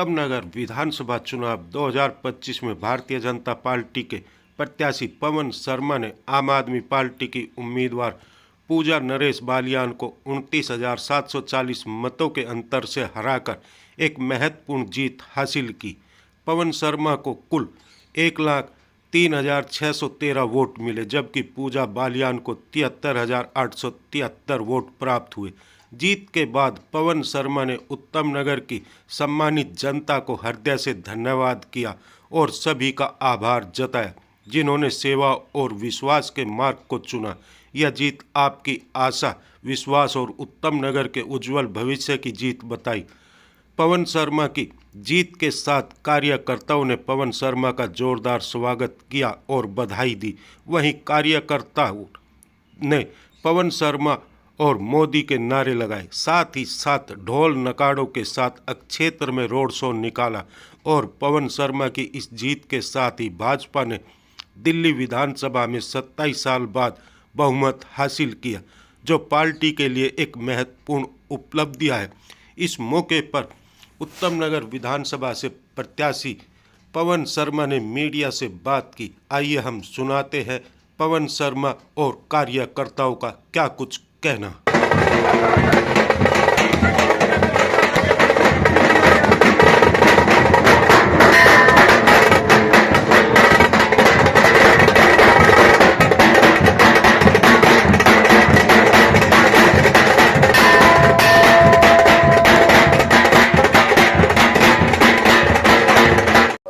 उत्तम नगर विधानसभा चुनाव 2025 में भारतीय जनता पार्टी के प्रत्याशी पवन शर्मा ने आम आदमी पार्टी की उम्मीदवार पूजा नरेश बालियान को 29,740 मतों के अंतर से हराकर एक महत्वपूर्ण जीत हासिल की। पवन शर्मा को कुल 1,03,613 वोट मिले, जबकि पूजा बालियान को 73,873 वोट प्राप्त हुए। जीत के बाद पवन शर्मा ने उत्तम नगर की सम्मानित जनता को हृदय से धन्यवाद किया और सभी का आभार जताया जिन्होंने सेवा और विश्वास के मार्ग को चुना। यह जीत आपकी आशा, विश्वास और उत्तम नगर के उज्जवल भविष्य की जीत बताई। पवन शर्मा की जीत के साथ कार्यकर्ताओं ने पवन शर्मा का जोरदार स्वागत किया और बधाई दी। वहीं कार्यकर्ताओं ने पवन शर्मा और मोदी के नारे लगाए, साथ ही साथ ढोल नगाड़ों के साथ क्षेत्र में रोड शो निकाला और पवन शर्मा की इस जीत के साथ ही भाजपा ने दिल्ली विधानसभा में 27 साल बाद बहुमत हासिल किया, जो पार्टी के लिए एक महत्वपूर्ण उपलब्धि है। इस मौके पर उत्तम नगर विधानसभा से प्रत्याशी पवन शर्मा ने मीडिया से बात की। आइए हम सुनाते हैं पवन शर्मा और कार्यकर्ताओं का क्या कुछ कहना।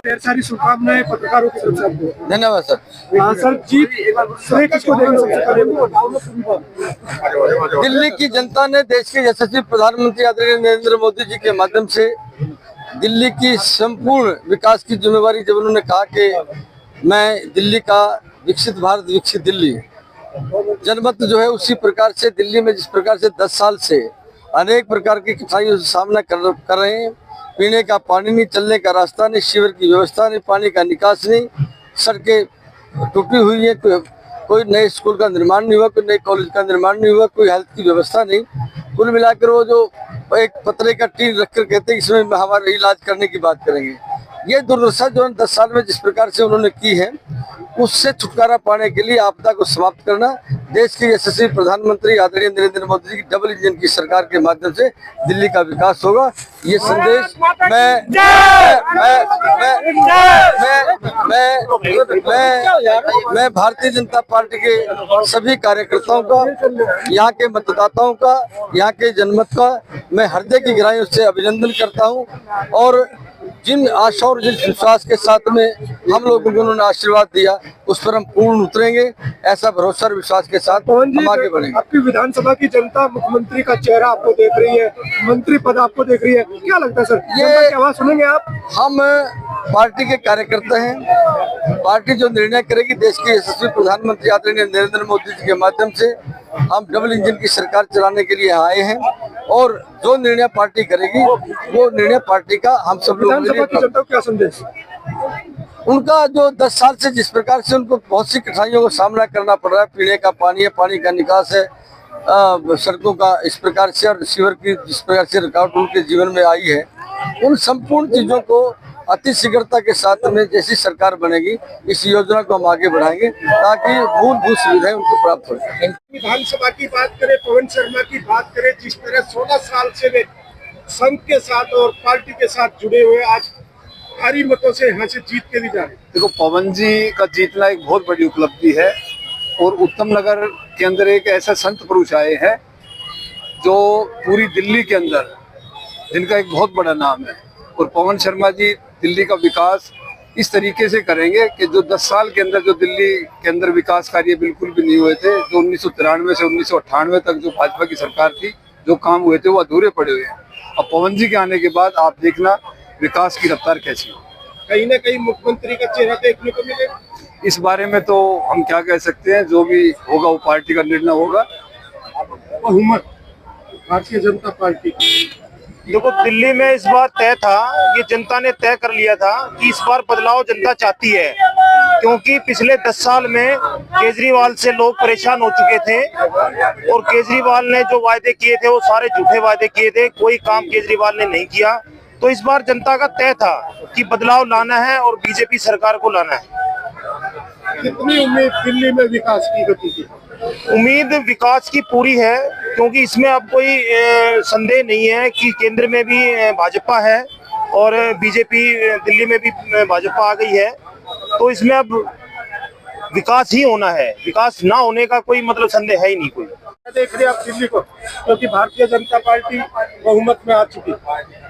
ढेर सारी शुभकामनाएं पत्रकारों की तरफ से आपको। धन्यवाद सर। सर जीत श्रेय किसको देंगे सबसे पहले? दिल्ली की जनता ने देश के यशस्वी प्रधानमंत्री आदरणीय नरेंद्र मोदी जी के माध्यम से दिल्ली की संपूर्ण विकास की जिम्मेवारी जब उन्होंने कहा कि मैं दिल्ली का विकसित भारत विकसित दिल्ली, जनमत जो है उसी प्रकार से दिल्ली में जिस प्रकार से 10 साल से अनेक प्रकार की कठिनाइयों से सामना कर रहे हैं। पीने का पानी नहीं, चलने का रास्ता नहीं, शिविर की व्यवस्था नहीं, पानी का निकास नहीं, सड़कें टूटी हुई है, कोई नए स्कूल का निर्माण नहीं हुआ, कोई नए कॉलेज का निर्माण नहीं हुआ, कोई हेल्थ की व्यवस्था नहीं। कुल मिलाकर वो जो एक पतले का टीन रखकर कहते हैं इसमें हमारा इलाज करने की बात करेंगे। ये दुर्दशा जो 10 साल में जिस प्रकार से उन्होंने की है, उससे छुटकारा पाने के लिए आपदा को समाप्त करना, देश के यशस्वी प्रधानमंत्री आदरणीय नरेंद्र मोदी जी की डबल इंजन की सरकार के माध्यम से दिल्ली का विकास होगा। ये संदेश मैं भारतीय जनता पार्टी के सभी कार्यकर्ताओं का, यहाँ के मतदाताओं का, यहाँ के जनमत का मैं हृदय की गहराइयों से अभिनंदन करता हूँ और जिन आशा और जिन विश्वास के साथ में हम लोगों को उन्होंने आशीर्वाद दिया उस पर हम पूर्ण उतरेंगे। ऐसा भरोसा और विश्वास के साथ हम आगे बढ़ेंगे। आपकी विधानसभा की जनता मुख्यमंत्री का चेहरा आपको देख रही है, मंत्री पद आपको देख रही है, क्या लगता है सर? ये आवाज सुनेंगे आप? हम पार्टी के कार्यकर्ता हैं। पार्टी जो निर्णय करेगी, देश के यशस्वी प्रधानमंत्री आदरणीय नरेंद्र मोदी जी के माध्यम से हम डबल इंजन की सरकार चलाने के लिए आए हैं और जो निर्णय पार्टी करेगी वो निर्णय पार्टी का हम सब लोग। विधानसभा की जनता को क्या संदेश? उनका जो 10 साल से जिस प्रकार से उनको बहुत सी कठिनाइयों का सामना करना पड़ रहा है, पीने का पानी है, पानी का निकास है, सड़कों का इस प्रकार से और शिविर की जिस प्रकार से रुकावट उनके जीवन में आई है, उन संपूर्ण चीजों को अति शीघ्रता के साथ में जैसी सरकार बनेगी इस योजना को हम आगे बढ़ाएंगे ताकि मूलभूत सुविधाएं उनको प्राप्त हो। विधानसभा की बात करें, पवन शर्मा की बात करें, जिस तरह 16 साल से वे संघ के साथ और पार्टी के साथ जुड़े हुए, आज भारी मतों से यहाँ से जीत के भी जा रहे। देखो, पवन जी का जीतना एक बहुत बड़ी उपलब्धि है और उत्तम नगर के अंदर एक ऐसा संत पुरुष आए हैं जो पूरी दिल्ली के अंदर जिनका एक बहुत बड़ा नाम है और पवन शर्मा जी दिल्ली का विकास इस तरीके से करेंगे कि जो 10 साल के अंदर जो दिल्ली के अंदर विकास कार्य बिल्कुल भी नहीं हुए थे, जो 1993 से 1998 तक जो भाजपा की सरकार थी, जो काम हुए थे वो अधूरे पड़े हुए हैं। अब पवन जी के आने के बाद आप देखना विकास की रफ्तार कैसी हो। कहीं ना कहीं मुख्यमंत्री का चेहरा देखने को मिलेगा। इस बारे में तो हम क्या कह सकते हैं, जो भी होगा वो पार्टी का निर्णय होगा। बहुमत भारतीय जनता पार्टी। देखो, दिल्ली में इस बार तय था, ये जनता ने तय कर लिया था कि इस बार बदलाव जनता चाहती है, क्योंकि पिछले 10 साल में केजरीवाल से लोग परेशान हो चुके थे और केजरीवाल ने जो वायदे किए थे वो सारे झूठे वायदे किए थे, कोई काम केजरीवाल ने नहीं किया। तो इस बार जनता का तय था कि बदलाव लाना है और बीजेपी सरकार को लाना है। कितनी उम्मीद दिल्ली में विकास की गति की? उम्मीद विकास की पूरी है, क्योंकि इसमें अब कोई संदेह नहीं है कि केंद्र में भी भाजपा है और बीजेपी दिल्ली में भी भाजपा आ गई है। तो इसमें अब विकास ही होना है, विकास ना होने का कोई मतलब संदेह है ही नहीं कोई। देख रहे आप दिल्ली को, क्योंकि भारतीय जनता पार्टी बहुमत में आ चुकी है।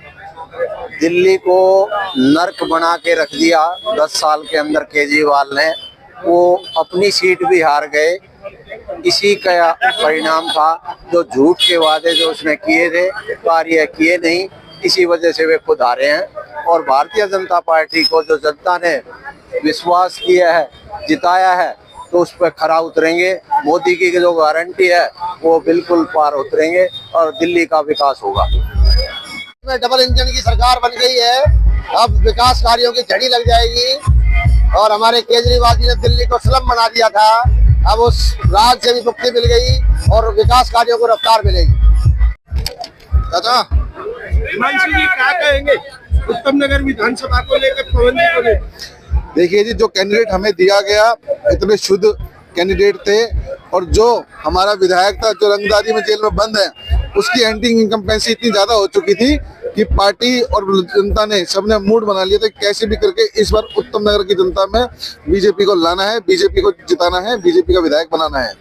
दिल्ली को नर्क बना के रख दिया 10 साल के अंदर केजरीवाल ने। वो अपनी सीट भी हार गए, इसी का परिणाम था। जो झूठ के वादे जो उसने किए थे कार्य किए नहीं, इसी वजह से वे खुद हारे हैं। और भारतीय जनता पार्टी को जो जनता ने विश्वास किया है, जिताया है, तो उस पर खरा उतरेंगे। मोदी की जो गारंटी है वो बिल्कुल पार उतरेंगे और दिल्ली का विकास होगा। में डबल इंजन की सरकार बन गई है, अब विकास कार्यों की झड़ी लग जाएगी। और हमारे केजरीवाल जी ने दिल्ली को स्लम बना दिया था, अब उस राज से भी मुक्ति मिल गई और विकास कार्यों को रफ्तार मिलेगी। दादा हिमांशु जी क्या कहेंगे उत्तम नगर विधानसभा को लेकर, पवन जी को लेकर? देखिए जी, जो कैंडिडेट हमें दिया गया इतने शुद्ध कैंडिडेट थे, और जो हमारा विधायक था जो रंगदारी में जेल में बंद है, उसकी एंटी इनकम्पेंसी इतनी ज्यादा हो चुकी थी कि पार्टी और जनता ने सबने मूड बना लिया था कैसे भी करके इस बार उत्तम नगर की जनता में बीजेपी को लाना है, बीजेपी को जिताना है, बीजेपी का विधायक बनाना है।